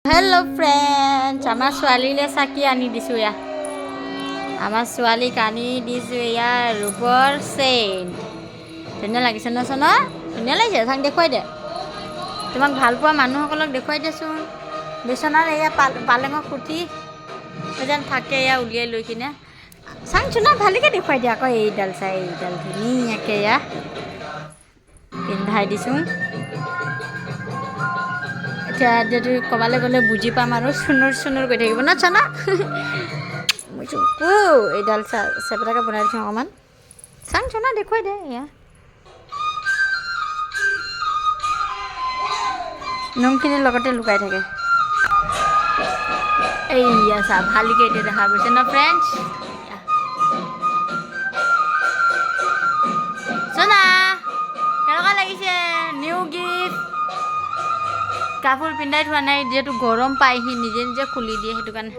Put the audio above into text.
Hello' friends, আমাৰ ছোৱালীলৈ চাকি আনি দিছোঁ এয়া। আমাৰ ছোৱালীক আনি দিছোঁ এয়া ৰূপৰ চেইন। ধুনীয়া লাগিছে ন চোন? ধুনীয়া লাগিছে, চাং দেখুৱাই দে। তোমাক ভাল পোৱা মানুহসকলক দেখুৱাই দেচোন। বিচনাত এয়া পালেঙৰ খুঁটি যেন থাকে, এয়া উলিয়াই লৈ কিনে চাং চোনা ভালকৈ দেখুৱাই দিয়া আকৌ। এইডাল চাই, এইডাল ধুনীয়াকৈ এয়া পিন্ধাই দিছোঁ। এতিয়া যদি ক'ৰবালৈ গ'লে বুজি পাম আৰু চুনুৰ চুনুৰ কৰি থাকিব ন চানা। মই চকু এইডাল চেপেটাকৈ বনাই দিছোঁ অকণমান। চাং চনা দেখুৱাই দে। এয়া নোমখিনিৰ লগতে লুকাই থাকে। এইয়া চা, ভালকৈ এতিয়া দেখা গৈছে ন ফ্ৰেণ্ডছ। চনা কেনেকুৱা লাগিছে? New gift. কাপোৰ পিন্ধাই থোৱা নাই, যিহেতু গৰম পায়, সি নিজে নিজে খুলি দিয়ে, সেইটো কাৰণে।